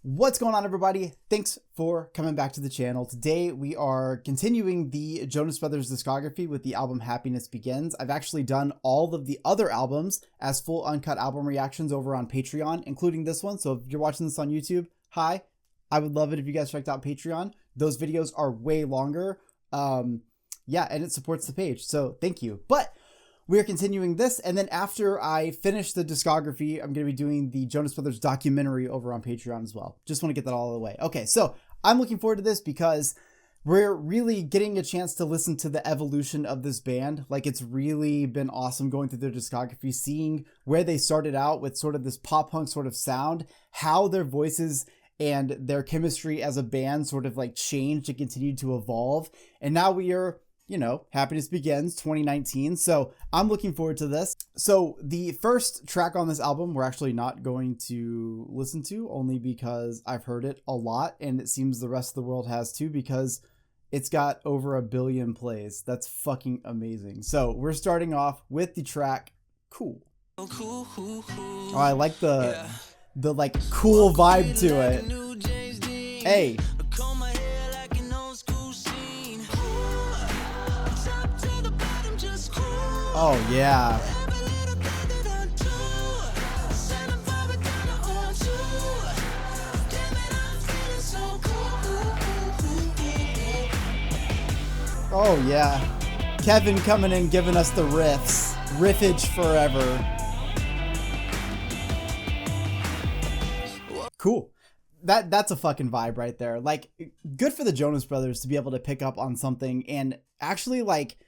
What's going on, everybody? Thanks for coming back to the channel. Today we are continuing the Jonas Brothers discography with the album Happiness Begins. I've actually done all of the other albums as full uncut album reactions over on Patreon, including this one. So if you're watching this on YouTube, hi. I would love it if you guys checked out Patreon. Those videos are way longer. Yeah, and it supports the page, so thank you. But we're continuing this, and then after I finish the discography, I'm going to be doing the Jonas Brothers documentary over on Patreon as well. Just want to get that all the way. Okay, so I'm looking forward to this because we're really getting a chance to listen to the evolution of this band. Like, it's really been awesome going through their discography, seeing where they started out with sort of this pop punk sort of sound, how their voices and their chemistry as a band sort of like changed and continued to evolve. And now we are, you know, Happiness Begins 2019. So I'm looking forward to this. So the first track on this album, we're actually not going to listen to, only because I've heard it a lot and it seems the rest of the world has too, because it's got over 1 billion plays. That's fucking amazing. So we're starting off with the track Cool. Oh, I like the like cool vibe to it. Hey. Oh yeah. Oh yeah. Kevin coming in giving us the riffs. Riffage forever. Cool. That's a fucking vibe right there. Like, good for the Jonas Brothers to be able to pick up on something and actually, like,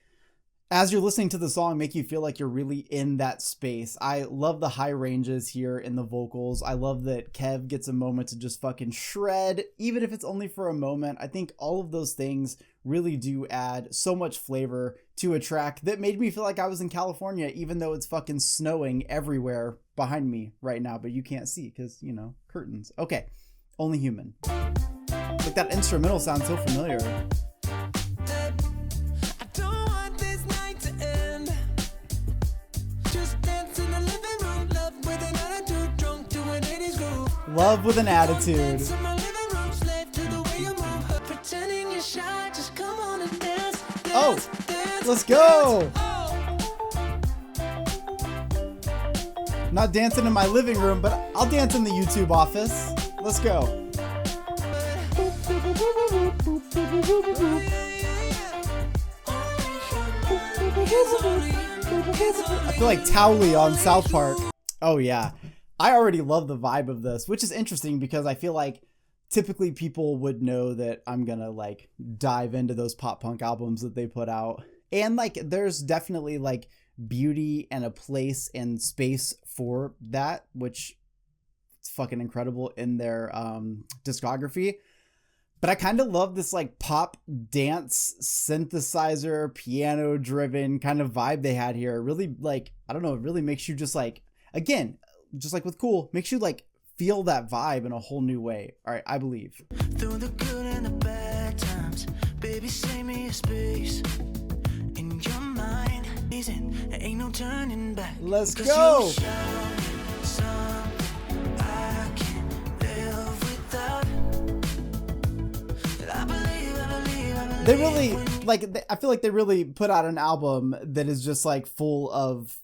as you're listening to the song, make you feel like you're really in that space. I love the high ranges here in the vocals. I love that Kev gets a moment to just fucking shred, even if it's only for a moment. I think all of those things really do add so much flavor to a track that made me feel like I was in California, even though it's fucking snowing everywhere behind me right now, but you can't see because, you know, curtains. Okay, only human. Like, that instrumental sounds so familiar. Love with an attitude. Oh, let's go. Not dancing in my living room, but I'll dance in the YouTube office. Let's go. I feel like Towley on South Park. Oh yeah. I already love the vibe of this, which is interesting because I feel like typically people would know that I'm gonna like dive into those pop punk albums that they put out. And like, there's definitely like beauty and a place and space for that, which is fucking incredible in their discography. But I kind of love this like pop dance synthesizer, piano driven kind of vibe they had here. Really, like, I don't know, it really makes you just like, again, just like with Cool, makes you like feel that vibe in a whole new way. All right, I believe. Through the good and the bad times, baby, save me a space in your mind. Ain't no turning back. Let's go. They really, like, I feel like they really put out an album that is just like full of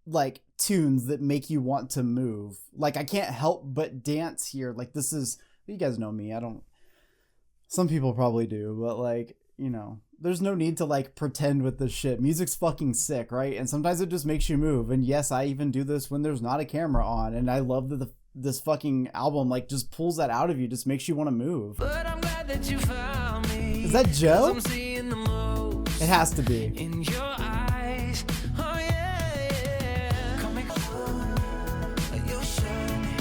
like tunes that make you want to move. Like, I can't help but dance here. Like, this is, you guys know me, I don't, some people probably do, but like, you know, there's no need to like pretend with this shit. Music's fucking sick, right? And sometimes it just makes you move. And yes, I even do this when there's not a camera on, and I love that this fucking album like just pulls that out of you, just makes you want to move. But I'm glad that you found me. Is that Joe? It has to be. In your eyes. Oh yeah, yeah. Coming you're shining.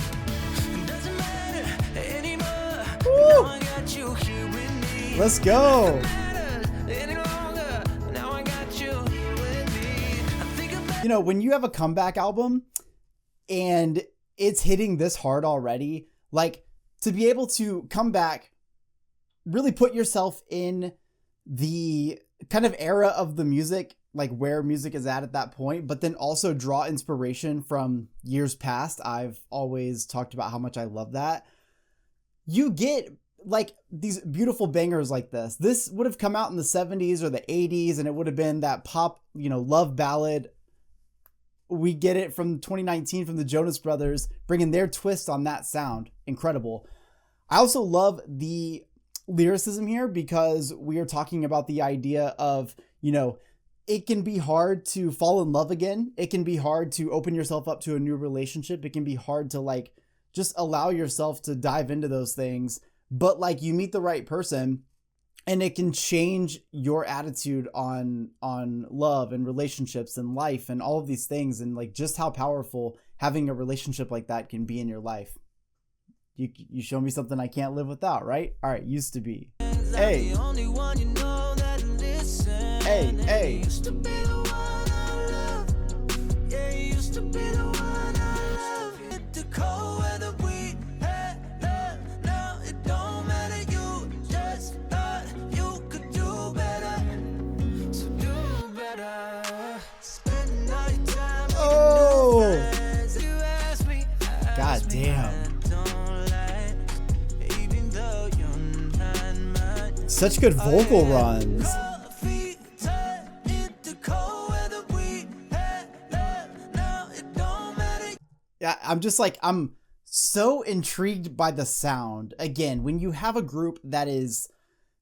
It doesn't matter anymore. Now I got you here with me. Let's go. You know, when you have a comeback album and it's hitting this hard already, like, to be able to come back, really put yourself in the kind of era of the music, like where music is at that point, but then also draw inspiration from years past. I've always talked about how much I love that. you get like these beautiful bangers like this. This would have come out in the 70s or the 80s, and it would have been that pop, you know, love ballad. We get it from 2019 from the Jonas Brothers, bringing their twist on that sound. Incredible. I also love the lyricism here because we are talking about the idea of, you know, it can be hard to fall in love again. It can be hard to open yourself up to a new relationship. It can be hard to like just allow yourself to dive into those things. But like you meet the right person and it can change your attitude on love and relationships and life and all of these things, and like just how powerful having a relationship like that can be in your life. You show me something I can't live without, right? All right, used to be. Hey. Hey, hey. God damn. Such good vocal runs. Yeah, I'm so intrigued by the sound. Again, when you have a group that is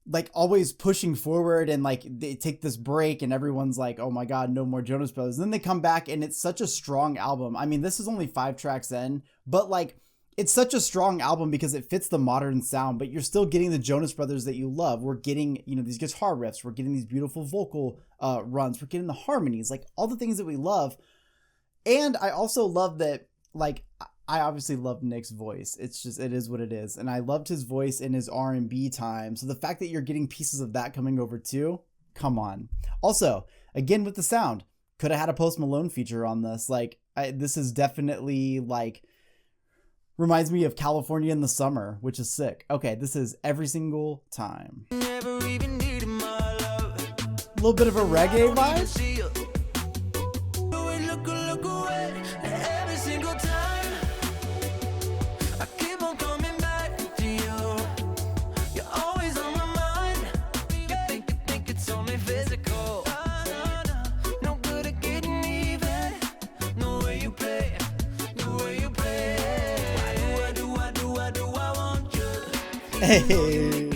like always pushing forward and like they take this break and everyone's like, oh my God, no more Jonas Brothers. And then they come back and it's such a strong album. I mean, this is only 5 tracks in, but like it's such a strong album because it fits the modern sound, but you're still getting the Jonas Brothers that you love. We're getting, you know, these guitar riffs. We're getting these beautiful vocal runs. We're getting the harmonies, like all the things that we love. And I also love that, like, I obviously love Nick's voice. It's just, it is what it is. And I loved his voice in his R&B time. So the fact that you're getting pieces of that coming over too, come on. Also, again, with the sound, could have had a Post Malone feature on this. Like, this is definitely like, reminds me of California in the Summer, which is sick. Okay, this is Every Single Time. Never even needed my love. A little bit of a reggae vibe. Hey.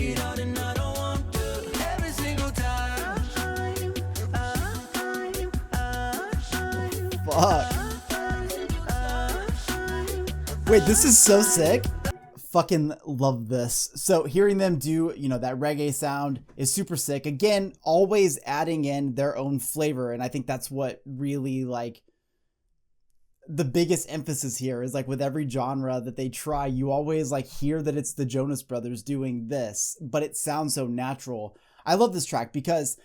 Fuck. Wait, this is so sick. Fucking love this. So hearing them do, you know, that reggae sound is super sick. Again, always adding in their own flavor. And I think that's what really like the biggest emphasis here is like with every genre that they try, you always like hear that it's the Jonas Brothers doing this, but it sounds so natural. I love this track because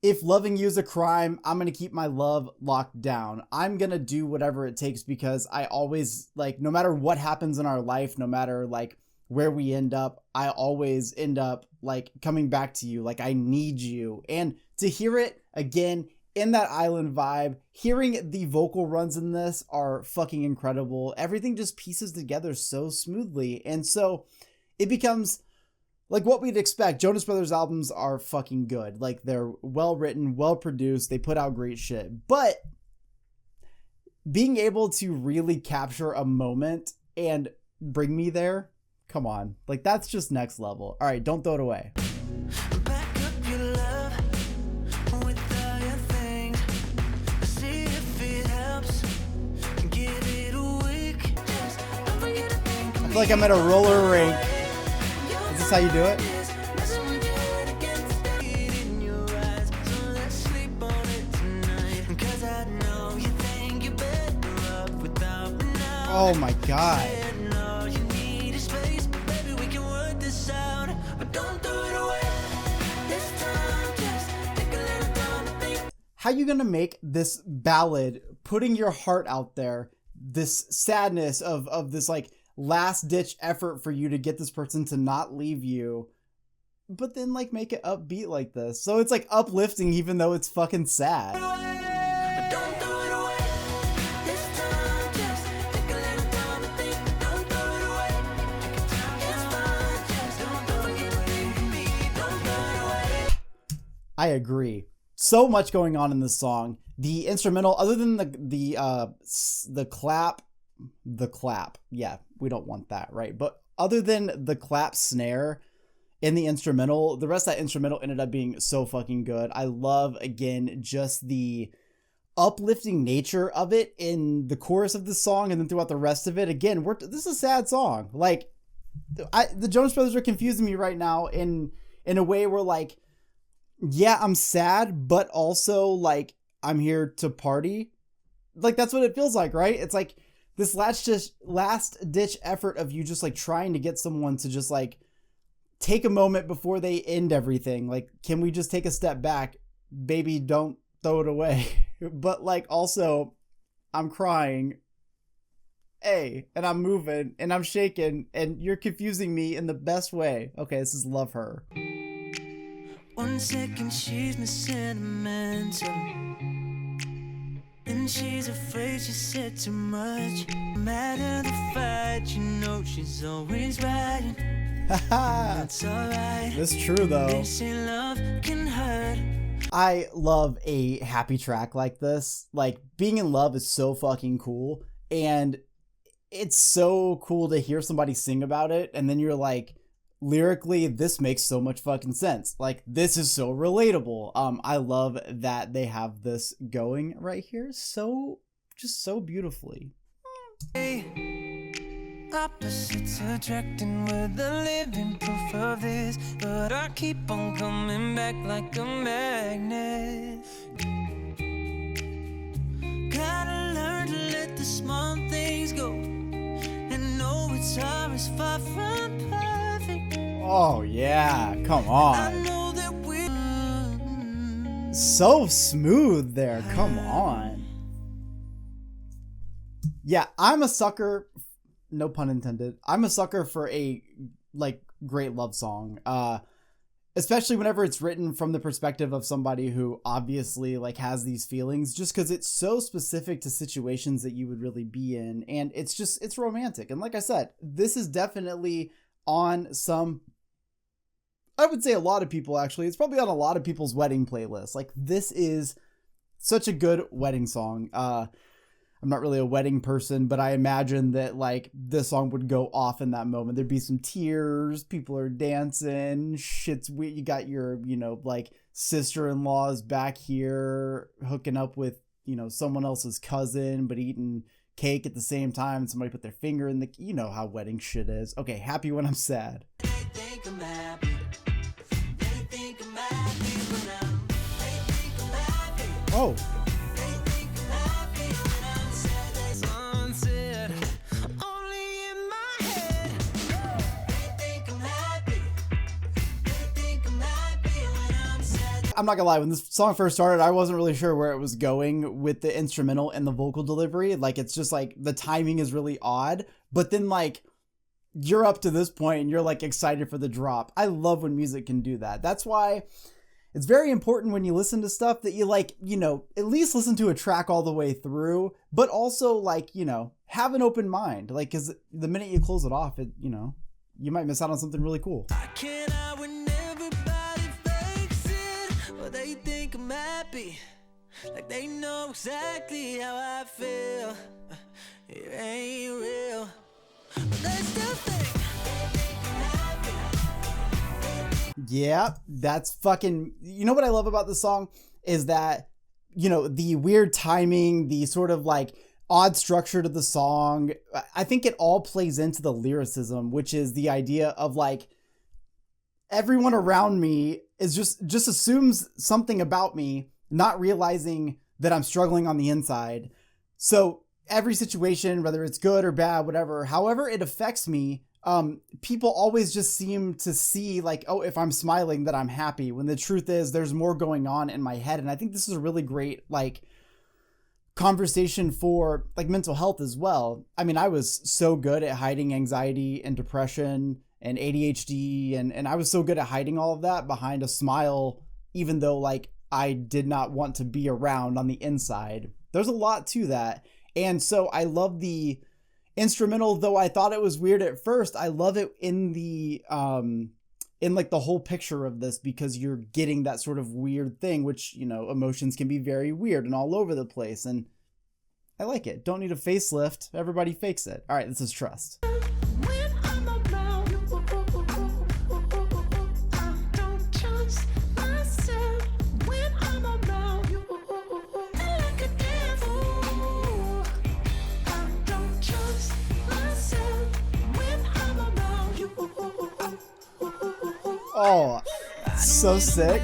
if loving you is a crime, I'm going to keep my love locked down. I'm going to do whatever it takes because I always like, no matter what happens in our life, no matter like where we end up, I always end up like coming back to you. Like I need you. And to hear it again, in that island vibe, hearing the vocal runs in this are fucking incredible. Everything just pieces together so smoothly. And so it becomes like what we'd expect. Jonas Brothers albums are fucking good. Like they're well written, well produced. They put out great shit. But being able to really capture a moment and bring me there, come on. Like that's just next level. All right, don't throw it away. I feel like I'm at a roller rink. Is this how you do it? Oh my God. How you gonna make this ballad, putting your heart out there, this sadness of this like last ditch effort for you to get this person to not leave you, but then like make it upbeat like this? So it's like uplifting even though it's fucking sad. I agree. So much going on in this song. The instrumental, other than the clap. Yeah, we don't want that, right? But other than the clap snare in the instrumental, the rest of that instrumental ended up being so fucking good. I love, again, just the uplifting nature of it in the chorus of the song, and then throughout the rest of it. Again, this is a sad song. Like, the Jonas Brothers are confusing me right now in a way where, like, yeah, I'm sad, but also, like, I'm here to party. Like, that's what it feels like, right? It's like this last ditch effort of you just, like, trying to get someone to just, like, take a moment before they end everything. Like, can we just take a step back? Baby, don't throw it away. But, like, also, I'm crying. Hey, and I'm moving, and I'm shaking, and you're confusing me in the best way. Okay, this is Love Her. 1 second she's my sentimental, then she's afraid she said too much. No matter the fight, you know she's always right. That's alright. That's true though. They say love can hurt. I love a happy track like this. Like, being in love is so fucking cool, and it's so cool to hear somebody sing about it, and then you're like, lyrically, this makes so much fucking sense. Like, this is so relatable. I love that they have this going right here. Just so beautifully. Opposites attracting, with the living proof of this, but I keep on coming back like a magnet. Gotta learn to let the small things go, and know it's always far from perfect. Oh yeah, come I know on. that we're So smooth there, come on. Yeah, I'm a sucker, no pun intended, I'm a sucker for a, like, great love song. Especially whenever it's written from the perspective of somebody who obviously, like, has these feelings, just because it's so specific to situations that you would really be in, and it's romantic. And like I said, this is definitely on some, I would say a lot of people, actually, it's probably on a lot of people's wedding playlists. Like, this is such a good wedding song. I'm not really a wedding person, but I imagine that, like, this song would go off in that moment. There'd be some tears, people are dancing, shit's weird. You got your, like, sister-in-laws back here hooking up with, someone else's cousin, but eating cake at the same time, and somebody put their finger in the, how wedding shit is. Okay, happy when I'm sad. Oh. I'm not gonna lie, when this song first started, I wasn't really sure where it was going with the instrumental and the vocal delivery. Like, it's just like the timing is really odd, but then, like, you're up to this point and you're, like, excited for the drop. I love when music can do that. That's why it's very important when you listen to stuff that you, like, at least listen to a track all the way through, but also, like, have an open mind. Like, because the minute you close it off, you might miss out on something really cool. They think I'm happy, like they know exactly how I feel. It ain't real, but they still think I'm happy. Yeah, that's fucking, what I love about this song is that, the weird timing, the sort of, like, odd structure to the song, I think it all plays into the lyricism, which is the idea of, like, everyone around me is just assumes something about me, not realizing that I'm struggling on the inside. So every situation, whether it's good or bad, whatever, however it affects me, people always just seem to see, like, oh, if I'm smiling, that I'm happy, when the truth is there's more going on in my head. And I think this is a really great, like, conversation for, like, mental health as well. I mean, I was so good at hiding anxiety and depression and ADHD, and I was so good at hiding all of that behind a smile, even though, like, I did not want to be around on the inside. There's a lot to that. And so I love the instrumental, though I thought it was weird at first. I love it in the in like the whole picture of this, because you're getting that sort of weird thing, which, you know, emotions can be very weird and all over the place. And I like it. Don't need a facelift. Everybody fakes it. All right, this is Trust. Oh, so sick.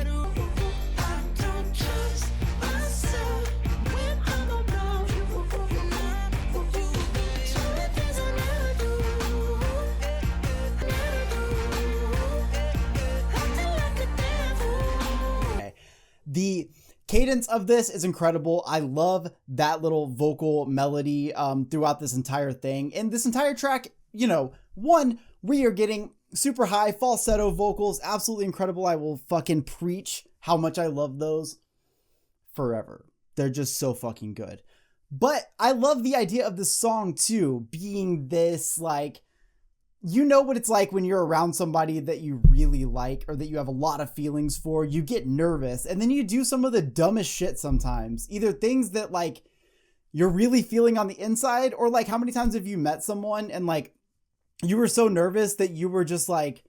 The cadence of this is incredible. I love that little vocal melody throughout this entire thing. And this entire track, you know, one, we are getting super high falsetto vocals, absolutely incredible. I will fucking preach how much I love those forever. They're just so fucking good. But I love the idea of this song too, being this like, you know what it's like when you're around somebody that you really like or that you have a lot of feelings for. You get nervous and then you do some of the dumbest shit sometimes. Either things that like you're really feeling on the inside, or like how many times have you met someone and like you were so nervous that you were just like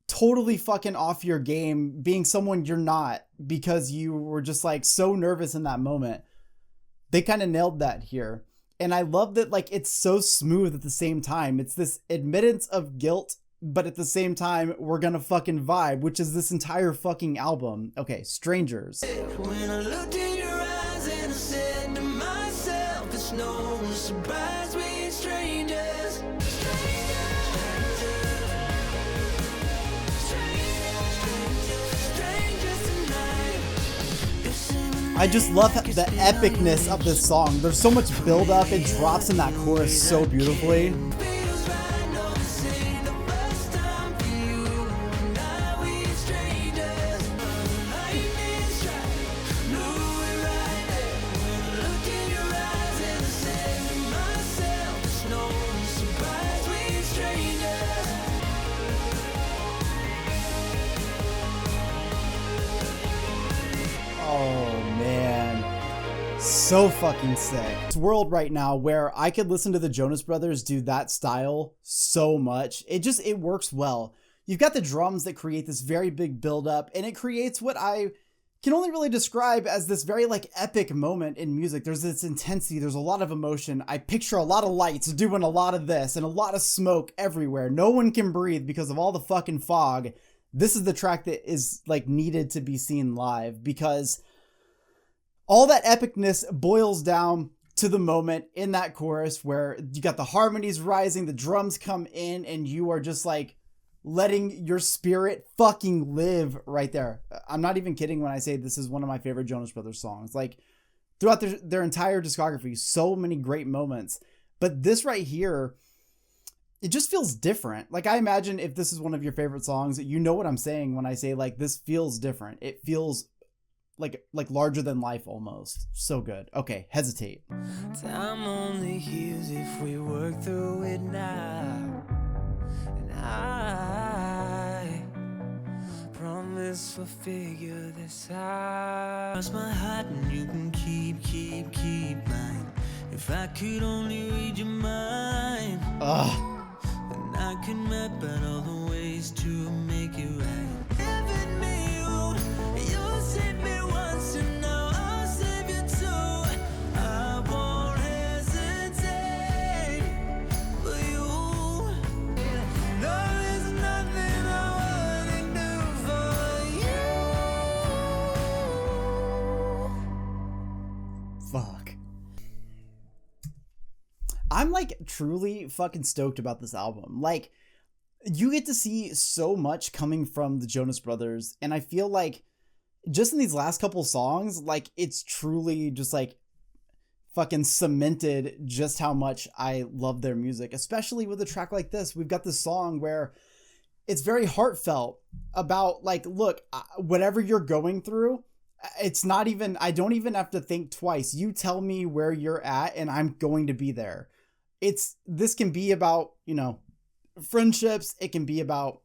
totally fucking off your game being someone you're not, because you were just like so nervous in that moment. They kind of nailed that here. And I love that like it's so smooth at the same time. It's this admittance of guilt, but at the same time, we're gonna fucking vibe, which is this entire fucking album. Okay, Strangers. When I looked in your eyes and I said to myself, it's no surprise we ain't strangers. I just love the epicness of this song. There's so much build up. It drops in that chorus so beautifully. So fucking sick. It's a world right now where I could listen to the Jonas Brothers do that style so much. It works well. You've got the drums that create this very big buildup, and it creates what I can only really describe as this very like epic moment in music. There's this intensity, there's a lot of emotion. I picture a lot of lights doing a lot of this and a lot of smoke everywhere. No one can breathe because of all the fucking fog. This is the track that is like needed to be seen live, because all that epicness boils down to the moment in that chorus where you got the harmonies rising, the drums come in, and you are just like letting your spirit fucking live right there. I'm not even kidding when I say this is one of my favorite Jonas Brothers songs. Like throughout their entire discography, so many great moments. But this right here, it just feels different. Like I imagine if this is one of your favorite songs, you know what I'm saying when I say like this feels different. It feels like larger than life almost. So good. Okay, Hesitate. Time only heals if we work through it now. And I promise we'll figure this out. Cross my heart and you can keep mine. If I could only read your mind, then I could map out all the ways to make it right. Giving me you saved me once and now I'll save you too. I won't hesitate for you. No, there's nothing I wouldn't do for you. Fuck. I'm like truly fucking stoked about this album. Like you get to see so much coming from the Jonas Brothers, and I feel like just in these last couple songs, like it's truly just like fucking cemented just how much I love their music, especially with a track like this. We've got this song where it's very heartfelt about like, look, whatever you're going through, it's not even, I don't even have to think twice. You tell me where you're at and I'm going to be there. This can be about, you know, friendships. It can be about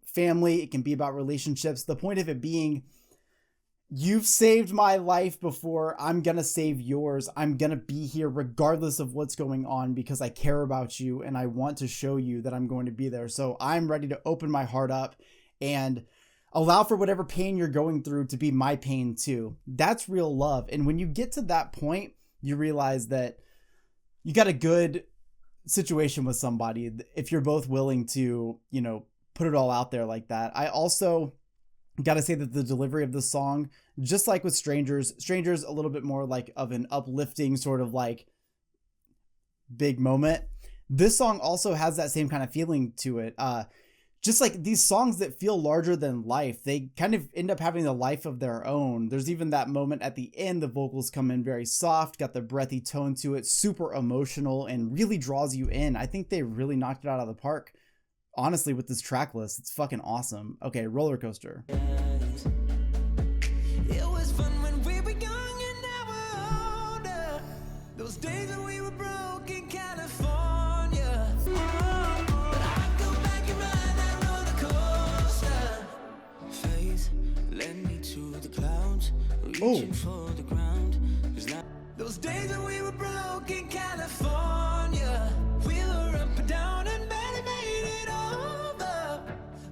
family. It can be about relationships. The point of it being, you've saved my life before. I'm going to save yours. I'm going to be here regardless of what's going on because I care about you and I want to show you that I'm going to be there. So I'm ready to open my heart up and allow for whatever pain you're going through to be my pain too. That's real love. And when you get to that point, you realize that you got a good situation with somebody if you're both willing to, put it all out there like that. I also got to say that the delivery of the song, just like with Strangers a little bit more like of an uplifting sort of like big moment. This song also has that same kind of feeling to it. Just like these songs that feel larger than life, they kind of end up having a life of their own. There's even that moment at the end, the vocals come in very soft, got the breathy tone to it, super emotional, and really draws you in. I think they really knocked it out of the park. Honestly, with this track list, it's fucking awesome. Okay, Roller Coaster. It was fun when we were young and now we're older. Those days when we were broke in California. But I go back and ride that roller coaster. Faith led me to the clouds, reaching for the ground. Those days when we were broke in California. We were up and down and barely made it over.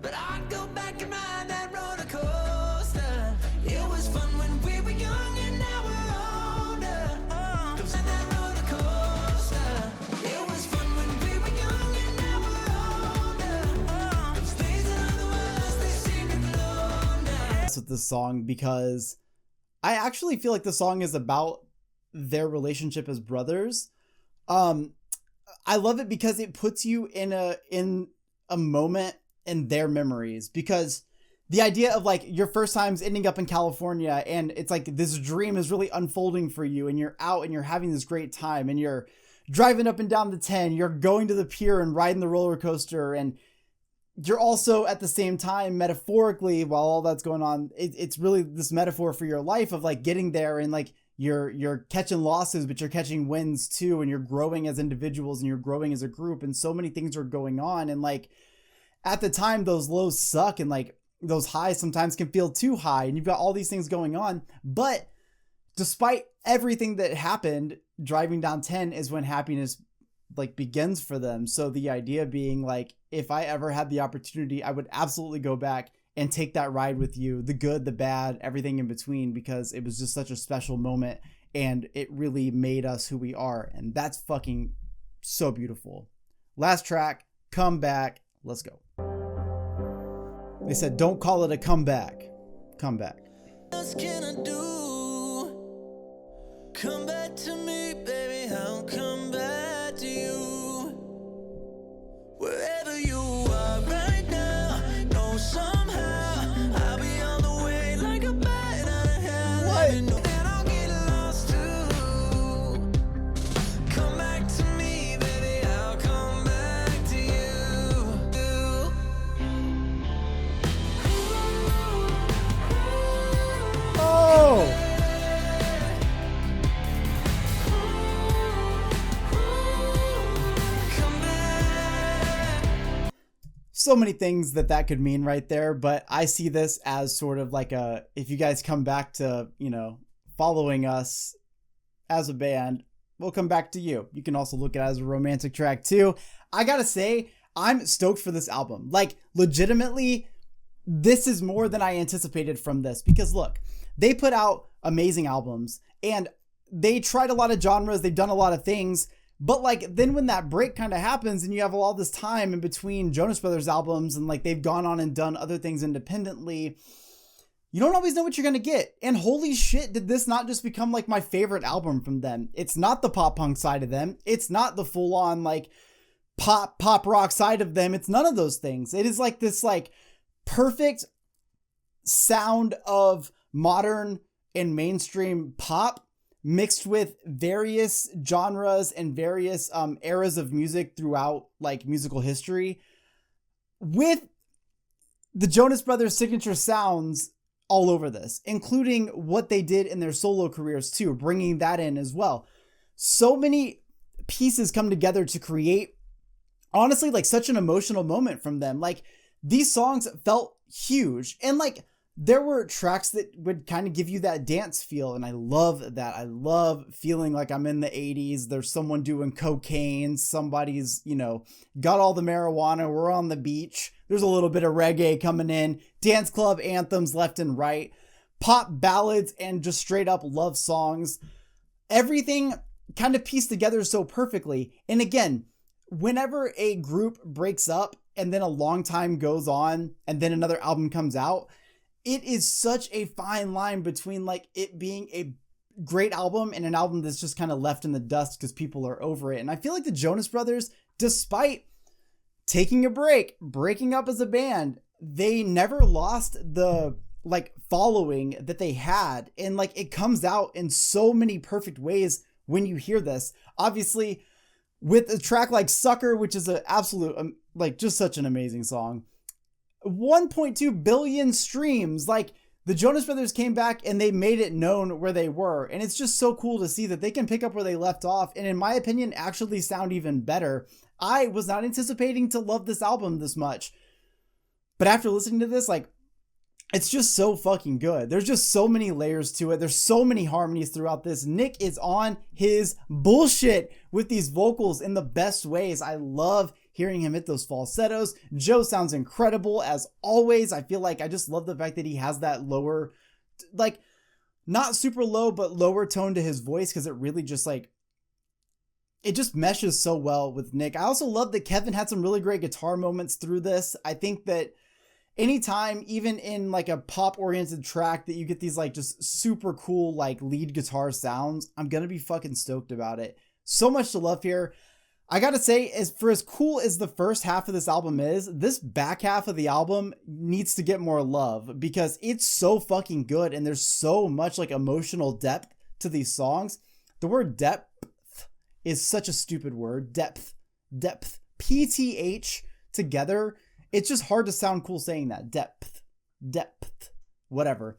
But I'd go back and ride that roller coaster. It was fun when we were young and now we're older. That roller coaster. It was fun when we were young and now we're older. Those days in other words, they seem to glow now. With this song, because I actually feel like the song is about their relationship as brothers. I love it because it puts you in a moment in their memories, because the idea of like your first times ending up in California and it's like this dream is really unfolding for you and you're out and you're having this great time and you're driving up and down the 10, you're going to the pier and riding the roller coaster, and you're also at the same time metaphorically, while all that's going on, it's really this metaphor for your life of like getting there and like you're catching losses, but you're catching wins too, and you're growing as individuals and you're growing as a group, and so many things are going on. And like at the time, those lows suck and like those highs sometimes can feel too high, and you've got all these things going on. But despite everything that happened, driving down 10 is when happiness like begins for them. So the idea being like, if I ever had the opportunity, I would absolutely go back and take that ride with you, the good, the bad, everything in between, because it was just such a special moment and it really made us who we are. And that's fucking so beautiful. Last track, Come Back. Let's go. They said, don't call it a comeback. Come back. What can I do? Come back to me, baby. I'll come back to you. Wherever you are right now, know somehow I'll be on the way like a bat out of hell. What? You know that I'll get lost too. Come back to me, baby. I'll come back to you. Oh! So many things that could mean right there, but I see this as sort of like if you guys come back to, following us as a band, we'll come back to you. You can also look at it as a romantic track too. I gotta say, I'm stoked for this album. Like, legitimately, this is more than I anticipated from this, because look, they put out amazing albums and they tried a lot of genres. They've done a lot of things. But like, then when that break kind of happens and you have all this time in between Jonas Brothers albums and like they've gone on and done other things independently, you don't always know what you're going to get. And holy shit, did this not just become like my favorite album from them? It's not the pop punk side of them. It's not the full on like pop rock side of them. It's none of those things. It is like this like perfect sound of modern and mainstream pop mixed with various genres and various eras of music throughout like musical history, with the Jonas Brothers signature sounds all over this, including what they did in their solo careers too, bringing that in as well. So many pieces come together to create, honestly, like such an emotional moment from them. Like, these songs felt huge. And like, there were tracks that would kind of give you that dance feel. And I love that. I love feeling like I'm in the 80s. There's someone doing cocaine. Somebody's, you know, got all the marijuana. We're on the beach. There's a little bit of reggae coming in. Dance club anthems left and right. Pop ballads and just straight up love songs. Everything kind of pieced together so perfectly. And again, whenever a group breaks up and then a long time goes on and then another album comes out, it is such a fine line between like it being a great album and an album that's just kind of left in the dust because people are over it. And I feel like the Jonas Brothers, despite taking a break, breaking up as a band, they never lost the like following that they had. And like, it comes out in so many perfect ways when you hear this. Obviously, with a track like Sucker, which is an absolute, like just such an amazing song. 1.2 billion streams. Like, the Jonas Brothers came back and they made it known where they were. And it's just so cool to see that they can pick up where they left off. And in my opinion, actually sound even better. I was not anticipating to love this album this much. But after listening to this, like, it's just so fucking good. There's just so many layers to it. There's so many harmonies throughout this. Nick is on his bullshit with these vocals in the best ways. I love hearing him hit those falsettos. Joe sounds incredible as always. I feel like I just love the fact that he has that lower, like, not super low, but lower tone to his voice, because it really just like, it just meshes so well with Nick. I also love that Kevin had some really great guitar moments through this. I think that anytime, even in like a pop oriented track, that you get these like just super cool like lead guitar sounds, I'm gonna be fucking stoked about it. So much to love here. I gotta say, as cool as the first half of this album is, this back half of the album needs to get more love, because it's so fucking good and there's so much like emotional depth to these songs. The word depth is such a stupid word. Depth, PTH together. It's just hard to sound cool saying that. Depth, whatever.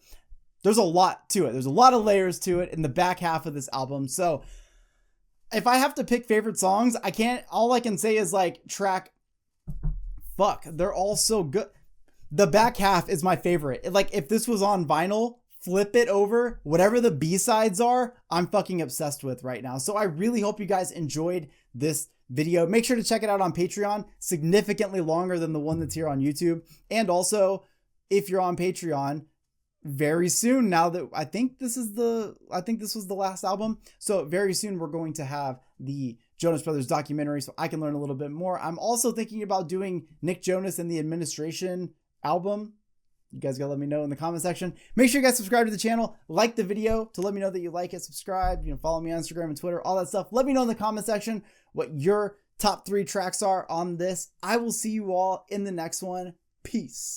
There's a lot to it. There's a lot of layers to it in the back half of this album. So if I have to pick favorite songs, all I can say is like they're all so good. The back half is my favorite. Like, if this was on vinyl, flip it over, whatever the B-sides are, I'm fucking obsessed with right now. So I really hope you guys enjoyed this video. Make sure to check it out on Patreon, significantly longer than the one that's here on YouTube. And also, if you're on Patreon, very soon, now that I think this was the last album, so very soon we're going to have the Jonas Brothers documentary, so I can learn a little bit more. I'm also thinking about doing Nick Jonas and the Administration album. You guys gotta let me know in the comment section. Make sure you guys subscribe to the channel, like the video to let me know that you like it, subscribe, follow me on Instagram and Twitter, all that stuff. Let me know in the comment section what your top 3 tracks are on this. I will see you all in the next one. Peace.